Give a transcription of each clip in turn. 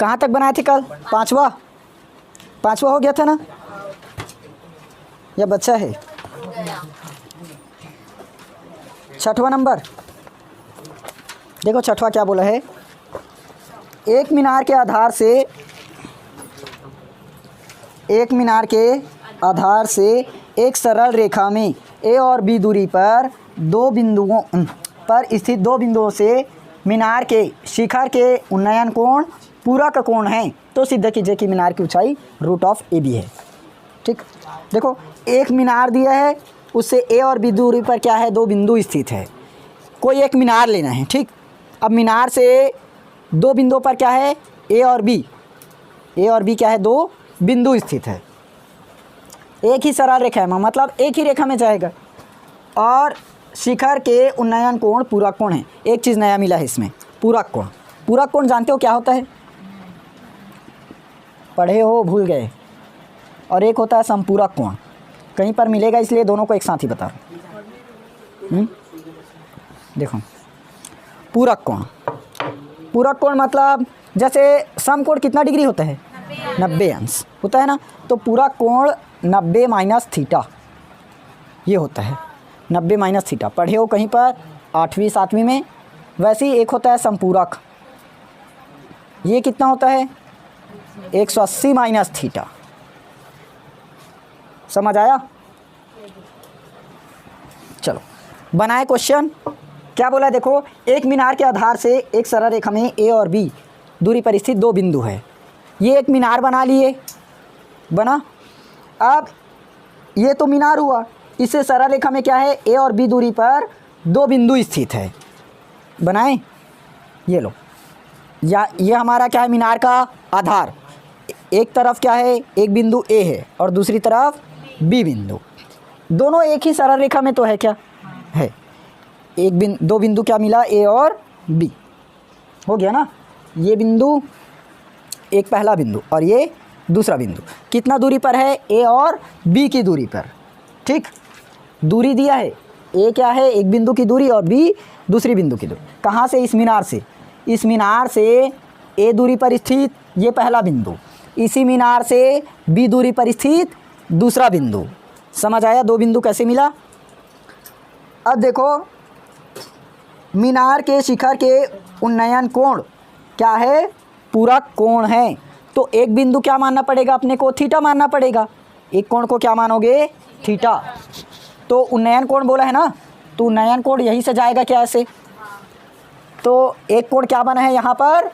कहाँ तक बनाए थे कल? पांचवा हो गया था ना, या बच्चा है? छठवां नंबर देखो, छठवां क्या बोला है? एक मीनार के आधार से एक सरल रेखा में ए और बी दूरी पर स्थित दो बिंदुओं से मीनार के शिखर के उन्नयन कोण पूरक कोण है, तो सिद्ध कीजिए कि मीनार की ऊंचाई रूट ऑफ ए बी है। ठीक, देखो एक मीनार दिया है, उससे ए और बी दूरी पर क्या है? दो बिंदु स्थित है। कोई एक मीनार लेना है। ठीक, अब मीनार से दो बिंदुओं पर क्या है? ए और बी क्या है? दो बिंदु स्थित है। एक ही सरल रेखा है, मतलब एक ही रेखा में जाएगा। और शिखर के उन्नयन कोण पूरक कोण है। एक चीज़ नया मिला है इसमें, पूरक कोण। पूरक कोण जानते हो क्या होता है? पढ़े हो, भूल गए? और एक होता है संपूरक कोण, कहीं पर मिलेगा, इसलिए दोनों को एक साथ ही बता रहा हूँ। देखो, पूरक कोण मतलब जैसे समकोण कितना डिग्री होता है? 90 अंश होता है ना। तो पूरक कोण 90 माइनस थीटा ये होता है, 90 माइनस थीटा। पढ़े हो कहीं पर 8वीं 7वीं में? वैसे ही एक होता है संपूरक, ये कितना होता है? 180 माइनस थीटा। समझ आया? चलो बनाए क्वेश्चन। क्या बोला है? देखो, एक मीनार के आधार से एक सरल रेखा में ए और बी दूरी पर स्थित दो बिंदु है। ये एक मीनार बना लिए, बना। अब ये तो मीनार हुआ, इससे सरल रेखा में क्या है? ए और बी दूरी पर दो बिंदु स्थित है। बनाए, ये लो, या ये हमारा क्या है? मीनार का आधार। एक तरफ क्या है? एक बिंदु ए है और दूसरी तरफ बी बिंदु। दोनों एक ही सरल रेखा में तो है, क्या है? दो बिंदु क्या मिला? ए और बी। हो गया ना? ये बिंदु एक पहला बिंदु और ये दूसरा बिंदु कितना दूरी पर है? ए और बी की दूरी पर। ठीक, दूरी दिया है। ए क्या है? एक बिंदु की दूरी और बी दूसरी बिंदु की दूरी। कहाँ से? इस मीनार से। इस मीनार से ए दूरी पर स्थित ये पहला बिंदु, इसी मीनार से बी दूरी पर स्थित दूसरा बिंदु। समझ आया? दो बिंदु कैसे मिला? अब देखो, मीनार के शिखर के उन्नयन कोण क्या है? पूरक कोण है। तो एक बिंदु क्या मानना पड़ेगा अपने को? थीटा मानना पड़ेगा। एक कोण को क्या मानोगे? थीटा। तो उन्नयन कोण बोला है ना, तो उन्नयन कोण यहीं से जाएगा क्या? ऐसे। तो एक कोण क्या बना है यहाँ पर?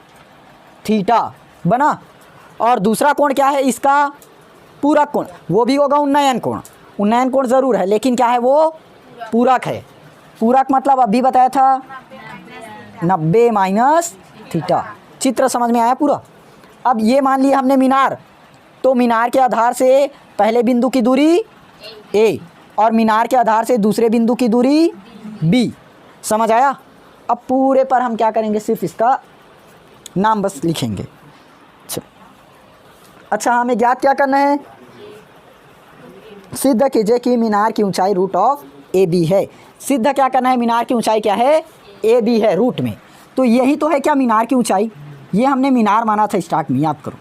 थीटा बना। और दूसरा कोण क्या है इसका? पूरक कोण, वो भी होगा उन्नयन कोण। उन्नयन कोण ज़रूर है, लेकिन क्या है वो? पूरक है। पूरक मतलब अभी बताया था 90 माइनस थीटा। चित्र समझ में आया पूरा? अब ये मान लिया हमने मीनार, तो मीनार के आधार से पहले बिंदु की दूरी ए और मीनार के आधार से दूसरे बिंदु की दूरी बी। समझ आया? अब पूरे पर हम क्या करेंगे? सिर्फ इसका नाम बस लिखेंगे। अच्छा, हमें ज्ञात क्या करना है? सिद्ध कीजिए कि मीनार की ऊंचाई रूट ऑफ ए बी है। सिद्ध क्या करना है? मीनार की ऊंचाई क्या है? ए बी है रूट में। तो यही तो है क्या? मीनार की ऊंचाई। ये हमने मीनार माना था स्टार्ट में, याद करो।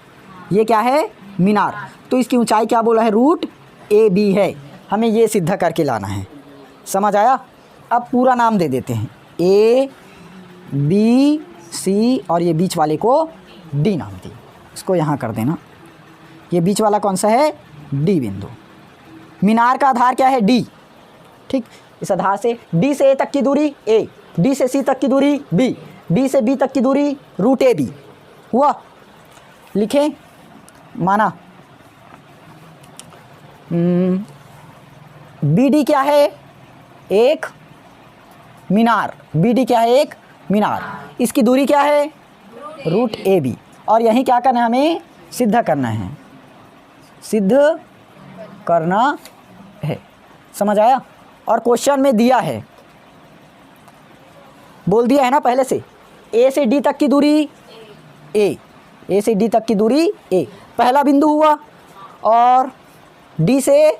ये क्या है? मीनार। तो इसकी ऊंचाई क्या बोला है? रूट ए बी है। हमें ये सिद्ध करके लाना है। समझ आया? अब पूरा नाम दे देते हैं, ए बी सी, और ये बीच वाले को डी नाम दी। इसको यहाँ कर देना। ये बीच वाला कौन सा है? डी बिंदु। मीनार का आधार क्या है? डी। ठीक, इस आधार से डी से ए तक की दूरी ए, डी से सी तक की दूरी बी, डी से बी तक की दूरी रूट ए बी। हुआ? लिखें, माना। बी डी क्या है? एक मीनार। बी डी क्या है? एक मीनार। इसकी दूरी क्या है? Root A B. और यही क्या करना है? हमें सिद्ध करना है। सिद्ध करना है। समझ आया? और क्वेश्चन में दिया है, बोल दिया है ना पहले से, ए से डी तक की दूरी ए से डी तक की दूरी ए पहला बिंदु हुआ, और डी से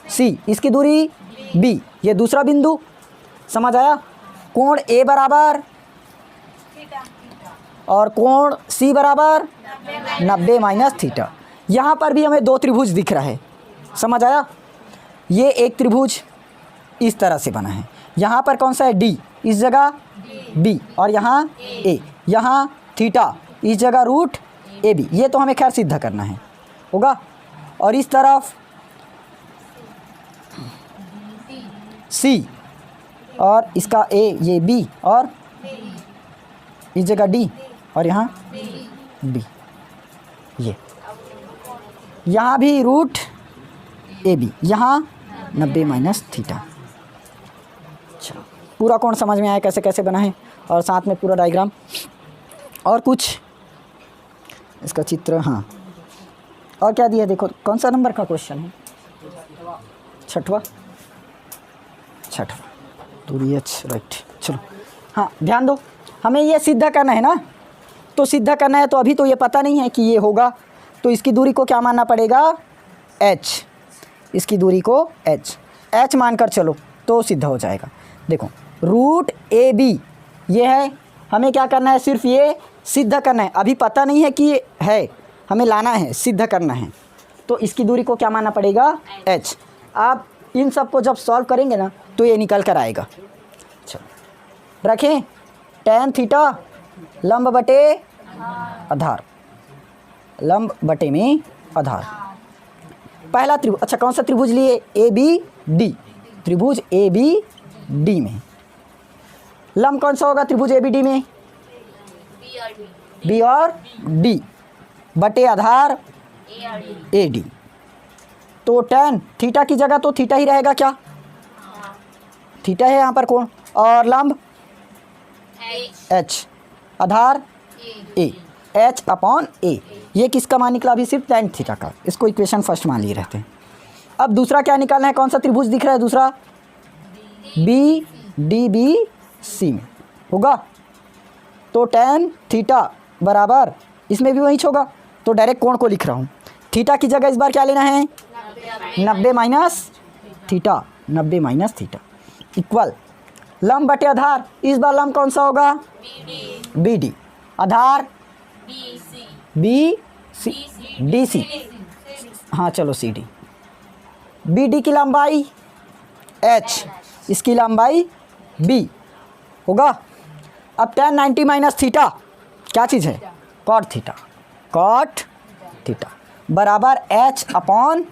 सी इसकी दूरी बी, ये दूसरा बिंदु। समझ आया? कोण ए बराबर और कोण सी बराबर 90 माइनस थीटा। यहाँ पर भी हमें दो त्रिभुज दिख रहा है, समझ आया। ये एक त्रिभुज इस तरह से बना है, यहाँ पर कौन सा है डी, इस जगह बी, और यहाँ ए, यहाँ थीटा, इस जगह रूट ए बी। ये तो हमें खैर सिद्ध करना है, होगा। और इस तरफ सी और इसका ए, ये बी, और इस जगह डी और यहाँ बी, ये यहाँ भी रूट ए बी, यहाँ 90 माइनस थीटा। अच्छा, पूरा कोण समझ में आया कैसे कैसे बना है, और साथ में पूरा डायग्राम और कुछ इसका चित्र। हाँ, और क्या दिया देखो, कौन सा नंबर का क्वेश्चन है, छठवा दूरी एच, राइट। चलो हाँ, ध्यान दो, हमें ये सिद्ध करना है ना, तो सिद्ध करना है, तो अभी तो ये पता नहीं है कि ये होगा, तो इसकी दूरी को क्या मानना पड़ेगा, h, इसकी दूरी को h मानकर चलो तो सिद्ध हो जाएगा। देखो रूट ए बी ये है, हमें क्या करना है, सिर्फ ये सिद्ध करना है, अभी पता नहीं है कि ये है, हमें लाना है, सिद्ध करना है, तो इसकी दूरी को क्या मानना पड़ेगा, h। आप इन सब को जब सॉल्व करेंगे ना तो ये निकल कर आएगा। चलो रखें, tan थीटा लंब बटे आधार, लंब बटे में आधार। पहला त्रिभुज, अच्छा कौन सा त्रिभुज लिए, ए बी डी, त्रिभुज ए बी डी में लंब कौन सा होगा, त्रिभुज ए बी डी में बी और डी बटे आधार ए डी। तो tan थीटा की जगह तो थीटा ही रहेगा, क्या थीटा है यहाँ पर कोण, और लंब h, आधार ए, h अपॉन ए। ये किसका मान निकला, अभी सिर्फ tan थीटा का, इसको इक्वेशन फर्स्ट मान लिए रहते हैं। अब दूसरा क्या निकालना है, कौन सा त्रिभुज दिख रहा है दूसरा, बी डी बी सी में होगा, तो tan थीटा बराबर, इसमें भी वही होगा, तो डायरेक्ट कोण को लिख रहा हूँ, थीटा की जगह इस बार क्या लेना है, 90 minus theta, 90 minus theta equal लंब बटे आधार, इस बार लंब कौन सा होगा, बी डी, आधार बी सी डी सी, हाँ चलो सी डी, बी डी की लंबाई h, इसकी लंबाई b होगा। अब tan 90 माइनस थीटा क्या चीज़ है, कॉट थीटा, कॉट थीटा बराबर h अपॉन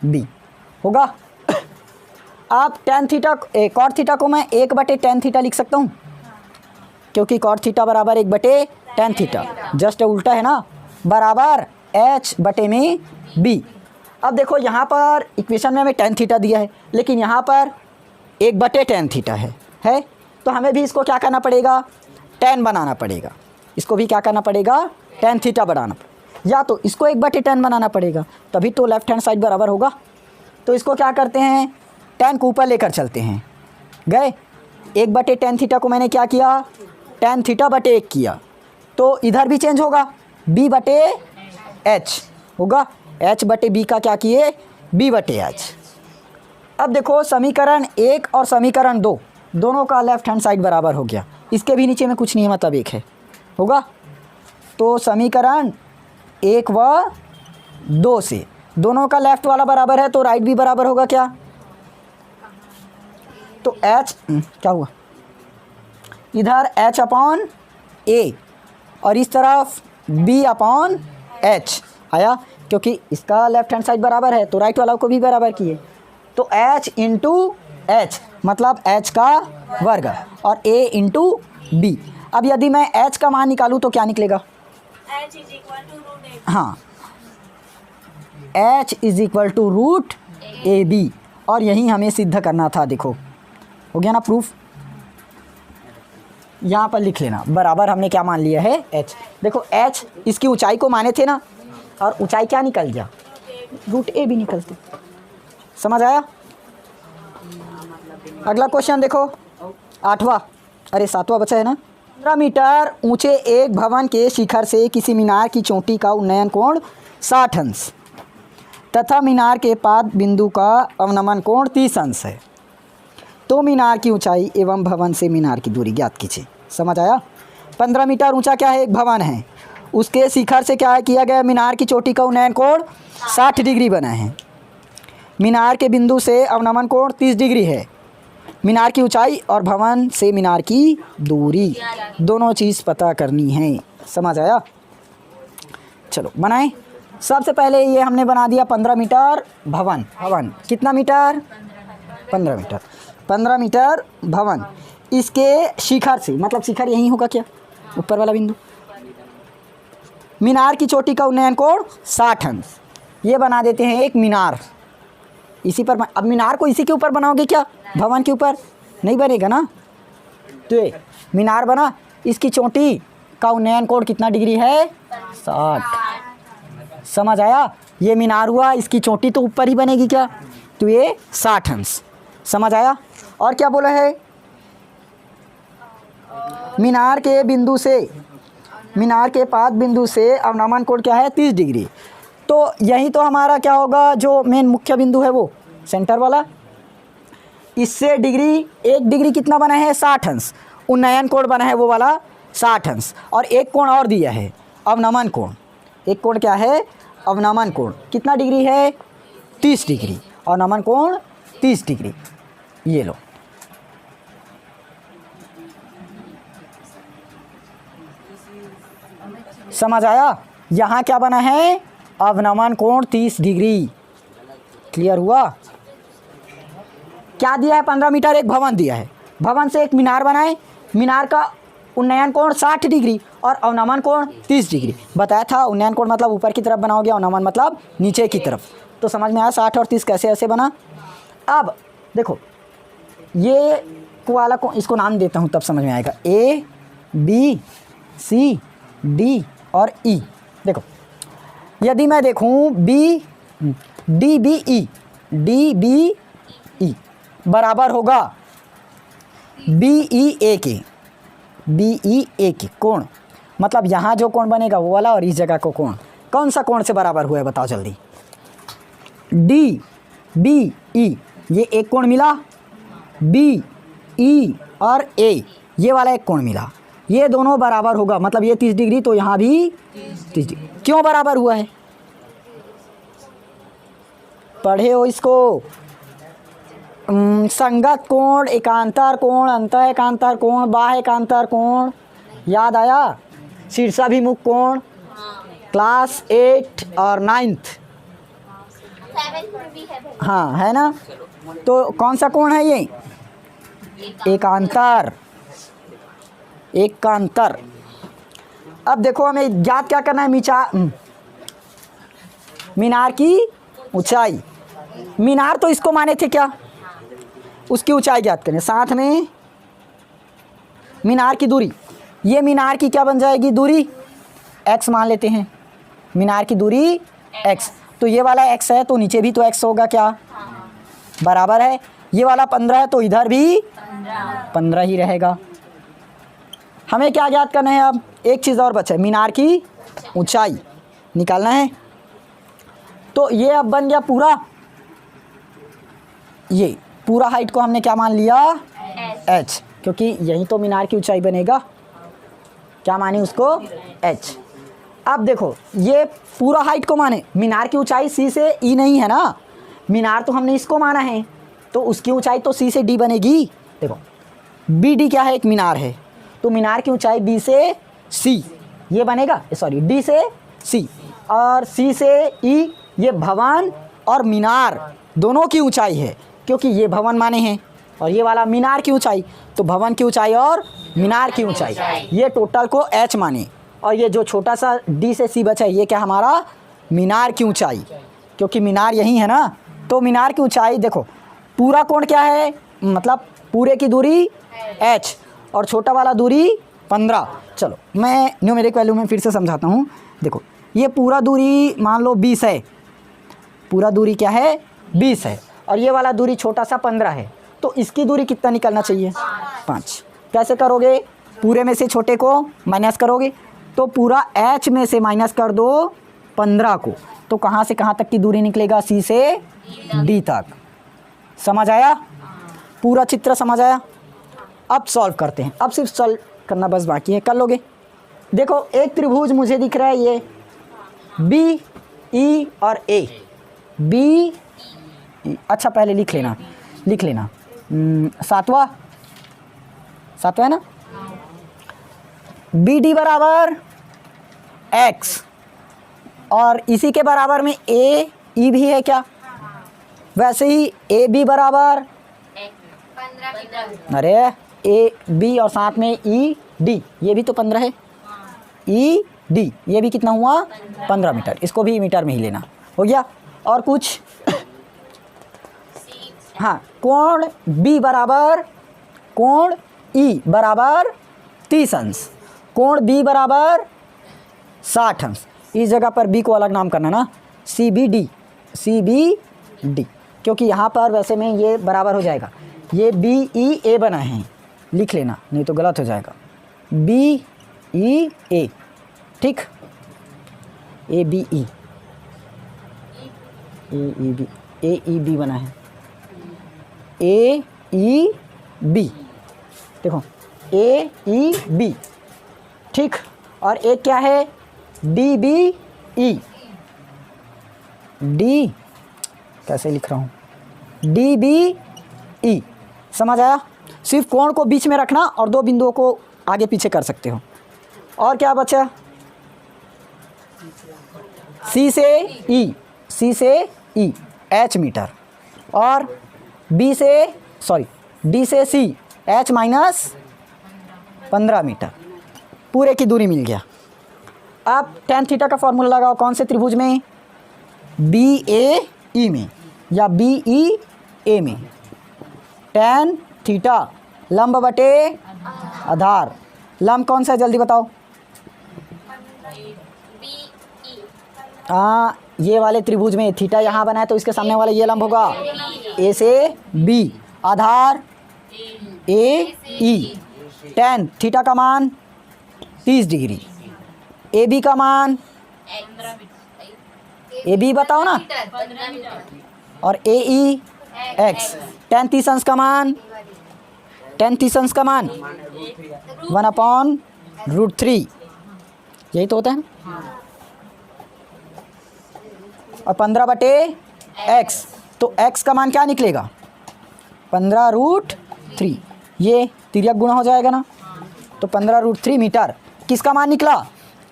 b होगा। अब tan थीटा, कॉट थीटा को मैं 1/tan थीटा लिख सकता हूँ, क्योंकि कॉट थीटा बराबर 1/tan थीटा, जस्ट उल्टा है ना, बराबर h बटे में b। अब देखो यहाँ पर इक्वेशन में हमें tan थीटा दिया है, लेकिन यहाँ पर 1/tan थीटा है, तो हमें भी इसको क्या करना पड़ेगा, tan बनाना पड़ेगा, इसको भी क्या करना पड़ेगा, tan थीटा बनाना पड़ेगा, या तो इसको 1/tan बनाना पड़ेगा, तभी तो लेफ्ट हैंड साइड बराबर होगा। तो इसको क्या करते हैं, tan को ऊपर लेकर चलते हैं, गए 1/tan थीटा को मैंने क्या किया, tan थीटा बटे 1 किया, तो इधर भी चेंज होगा, b/h होगा, h बटे b का क्या किए, b/h। अब देखो समीकरण 1 और समीकरण 2 दोनों का लेफ्ट हैंड साइड बराबर हो गया, इसके भी नीचे में कुछ नहीं है, मतलब 1 है होगा। तो समीकरण 1 व 2 से दोनों का लेफ्ट वाला बराबर है, तो राइट भी बराबर होगा क्या, तो h क्या हुआ, इधर h अपॉन a और इस तरफ b अपॉन h आया, क्योंकि इसका लेफ्ट हैंड साइड बराबर है तो राइट वाला को भी बराबर किए, तो h इंटू h मतलब h का वर्ग और a इंटू b। अब यदि मैं h का मान निकालूं तो क्या निकलेगा, h is equal to root A, हाँ h is equal to root A B, और यही हमें सिद्ध करना था। देखो हो गया ना प्रूफ, यहाँ पर लिख लेना, बराबर हमने क्या मान लिया है h। देखो h इसकी ऊंचाई को माने थे ना, और ऊंचाई क्या निकल गया, रूट ए भी निकलते, समझ आया। अगला क्वेश्चन देखो 8वां, अरे 7वां बचा है ना। 15 मीटर ऊंचे एक भवन के शिखर से किसी मीनार की चोटी का उन्नयन कोण 60 अंश तथा मीनार के पाद बिंदु का अवनमन कोण 30 अंश है, तो मीनार की ऊंचाई एवं भवन से मीनार की दूरी ज्ञात कीजिए। समझ आया। 15 मीटर ऊंचा क्या है, एक भवन है। उसके शिखर से क्या किया गया, मीनार की चोटी का उन्नयन कोण 60 डिग्री बना है। मीनार के बिंदु से अवनमन कोण 30 डिग्री है। मीनार की ऊंचाई और भवन से मीनार की दूरी, दोनों चीज़ पता करनी है। समझ आया? चलो बनाएं। सबसे पहले ये हमने बना दिया 15 मीटर भवन। भवन कितना मीटर, 15 मीटर। 15 मीटर भवन, इसके शिखर से, मतलब शिखर यहीं होगा क्या, ऊपर वाला बिंदु। मीनार की चोटी का उन्नयन कोण 60 अंश, ये बना देते हैं एक मीनार। इसी पर अब मीनार को इसी के ऊपर बनाओगे क्या, भवन के ऊपर नहीं बनेगा ना। तो ये मीनार बना, इसकी चोटी का उन्नयन कोण कितना डिग्री है, 60। समझ आया? ये मीनार हुआ, इसकी चोटी तो ऊपर ही बनेगी क्या, तो ये 60 अंश। समझ आया? और क्या बोला है, मीनार के बिंदु से, मीनार के पाद बिंदु से अवनमन कोण क्या है, 30 डिग्री। तो यही तो हमारा क्या होगा, जो मेन मुख्य बिंदु है वो सेंटर वाला। इससे डिग्री, 1 डिग्री कितना बना है, 60 अंश। उन्नयन कोण बना है वो वाला 60 अंश। और एक कोण और दिया है, अवनमन कोण। एक कोण क्या है, अवनमन कोण कितना डिग्री है, 30 डिग्री। और नमन कोण 30 डिग्री। ये लो, समझ आया? यहाँ क्या बना है, अवनमन कोण 30 डिग्री। क्लियर हुआ? क्या दिया है, 15 मीटर एक भवन दिया है। भवन से एक मीनार बनाए, मीनार का उन्नयन कोण 60 डिग्री और अवनमन कोण 30 डिग्री। बताया था उन्नयन कोण मतलब ऊपर की तरफ बनाओगे, अवनमन मतलब नीचे की तरफ। तो समझ में आया 60 और 30 कैसे ऐसे बना। अब देखो ये वाला को, इसको नाम देता हूँ तब समझ में आएगा। A B C D और E। देखो यदि मैं देखूँ D B E बराबर होगा BEA के कोण, मतलब यहाँ जो कोण बनेगा वो वाला और इस जगह को कोण, कौन सा कोण से बराबर हुआ है बताओ जल्दी। DBE ये एक कोण मिला, BE और A ये वाला एक कोण मिला, ये दोनों बराबर होगा, मतलब ये 30 डिग्री तो यहाँ भी 30 डिग्री। क्यों बराबर हुआ है, पढ़े हो इसको? संगत कोण, एकांतर कोण, अंत एकांतर कोण, बाह्य एकांतर कोण, याद आया? शीर्षाभिमुख कोण, क्लास 8 और 9th, 7 में भी है भाई। हाँ है ना। तो कौन सा कोण है ये, एकांतर। एकांतर। अब देखो हमें ज्ञात क्या करना है, मीनार की ऊंचाई। मीनार तो इसको माने थे क्या, उसकी ऊंचाई ज्ञात करें, साथ में मीनार की दूरी। ये मीनार की क्या बन जाएगी, दूरी x मान लेते हैं, मीनार की दूरी x। तो ये वाला x है तो नीचे भी तो x होगा क्या, बराबर है। ये वाला 15 है तो इधर भी 15 ही रहेगा। हमें क्या ज्ञात करना है, अब एक चीज़ और बचा है, मीनार की ऊंचाई निकालना है। तो ये अब बन गया पूरा, ये पूरा हाइट को हमने क्या मान लिया, h, क्योंकि यही तो मीनार की ऊंचाई बनेगा, क्या माने उसको, h। अब देखो ये पूरा हाइट को माने, मीनार की ऊंचाई C से E नहीं है ना, मीनार तो हमने इसको माना है तो उसकी ऊंचाई तो C से D बनेगी। देखो BD क्या है, एक मीनार है, तो मीनार की ऊंचाई B से C ये बनेगा, सॉरी D से C और C से E, ये भवन और मीनार दोनों की ऊंचाई है, क्योंकि ये भवन माने हैं और ये वाला मीनार की ऊंचाई, तो भवन की ऊंचाई और मीनार की ऊंचाई, ये टोटल को h माने। और ये जो छोटा सा D से C बचा है ये क्या, हमारा मीनार की ऊंचाई, क्योंकि मीनार यही है ना। तो मीनार की ऊंचाई देखो, पूरा कोण क्या है, मतलब पूरे की दूरी h और छोटा वाला दूरी 15। चलो मैं न्यूमेरिक वैल्यू में फिर से समझाता हूँ। देखो ये पूरा दूरी मान लो 20 है, पूरा दूरी क्या है 20 है, और ये वाला दूरी छोटा सा 15 है, तो इसकी दूरी कितना निकलना चाहिए, 5। कैसे करोगे, पूरे में से छोटे को माइनस करोगे, तो पूरा h में से माइनस कर दो 15 को, तो कहाँ से कहाँ तक की दूरी निकलेगा, C से D तक। समझ आया, पूरा चित्र समझ आया। अब सॉल्व करते हैं, अब सिर्फ करना बस बाकी है, कर लोगे। देखो एक त्रिभुज मुझे दिख रहा है ये बी ई और ए, बी अच्छा पहले लिख लेना सातवां है ना, बी डी बराबर एक्स और इसी के बराबर में ए ई भी है क्या, वैसे ही ए बी बराबर 15 मीटर। अरे ए बी और साथ में ई डी, ये भी तो 15 है, ई डी ये भी कितना हुआ 15 मीटर, इसको भी मीटर में ही लेना हो गया। और कुछ हाँ, कोण बी बराबर कोण ई बराबर 30 अंश, कोण बी बराबर 60 अंश। इस जगह पर बी को अलग नाम करना ना, सी बी डी, क्योंकि यहाँ पर वैसे में ये बराबर हो जाएगा, ये बी ई ए बना है, लिख लेना नहीं तो गलत हो जाएगा, बी ई ए, ठीक, A B E, A E B बना है, ए ई बी, देखो ए ई बी, ठीक। और एक क्या है डी बी ई, डी कैसे लिख रहा हूँ, डी बी ई, समझ आया। सिर्फ कोण को बीच में रखना और दो बिंदुओं को आगे पीछे कर सकते हो। और क्या बचा, सी से ई एच मीटर और डी से सी एच माइनस 15 मीटर, पूरे की दूरी मिल गया। अब tan थीटा का फॉर्मूला लगाओ, कौन से त्रिभुज में, बी ए ई में या बी ई ए में, tan थीटा लंब बटे आधार, लंब कौन सा है जल्दी बताओ, हाँ ये वाले त्रिभुज में थीटा यहाँ बना है तो इसके सामने वाला ये लंब होगा, ए से बी, आधार ए ई, tan थीटा का मान 30 डिग्री, ए बी का मान, ए बी बताओ ना, और ए ई एक्स, tan 30 अंश का मान 1/√3, यही तो होता है ना, और 15/x, तो x का मान क्या निकलेगा 15√3, ये तिर्यक गुणा हो जाएगा ना, तो 15√3 मीटर, किसका मान निकला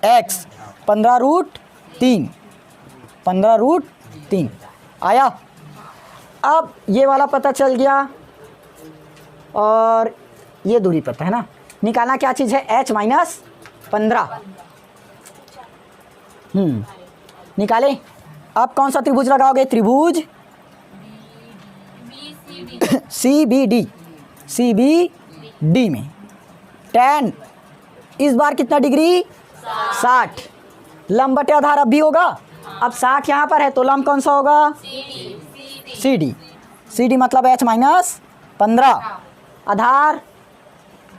x, 15√3 आया। अब ये वाला पता चल गया और ये दूरी पता है ना, निकालना क्या चीज़ है, h माइनस 15, निकाले। अब कौन सा त्रिभुज लगाओगे, त्रिभुज सी बी डी में tan इस बार कितना डिग्री 60, लंब बटे आधार अब भी होगा, अब 60 यहाँ पर है तो लंब कौन सा होगा, सी डी मतलब h माइनस 15, आधार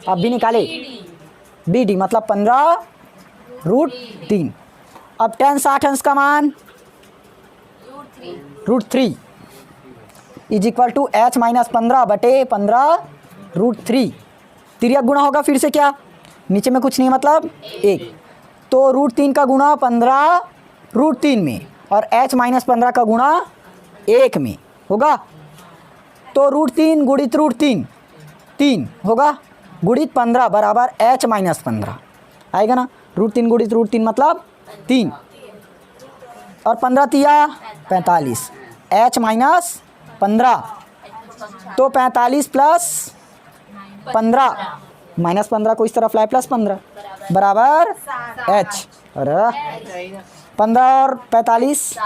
अब भी निकाले, बी डी मतलब 15√3। अब tan 60 अंश का मान √3 is equal to h minus 15 बटे 15√3, तिर्यक गुणा होगा फिर से क्या, नीचे में कुछ नहीं मतलब 1, तो √3 का गुणा 15√3 में और h माइनस 15 का गुणा 1 में होगा, तो √3 गुणित √3 3 होगा, गुणित 15 बराबर h माइनस 15 आएगा ना, √3 गुणित √3 मतलब 3 और 15 तिया 45, h माइनस 15, तो 45 प्लस 15 माइनस 15 को इस तरफ लाए प्लस 15 बराबर h, अरे 15 और 45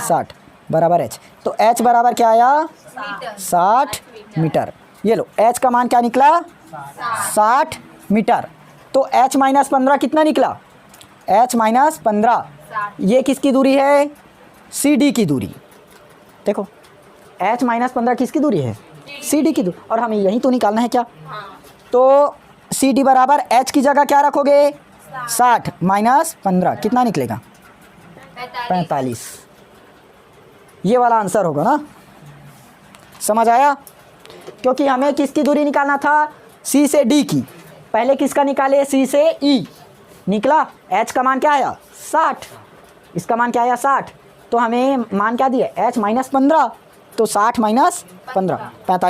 60 बराबर h, तो h बराबर क्या आया 60 मीटर। ये लो h का मान क्या निकला 60 मीटर, तो h माइनस 15 कितना निकला, h माइनस 15, ये किसकी दूरी है, सी डी की दूरी, देखो h माइनस 15 किसकी दूरी है, सी डी की दूरी, और हमें यही तो निकालना है क्या, तो सी डी बराबर h की जगह क्या रखोगे 60 माइनस 15 कितना निकलेगा 45, ये वाला आंसर होगा ना, समझ आया। क्योंकि हमें किसकी दूरी निकालना था, सी से डी की, पहले किसका निकाले, सी से ई निकला, एच का मान क्या आया 60, इसका मान क्या आया 60, तो हमें मान क्या दिया, एच -15, तो 60 - 15 45।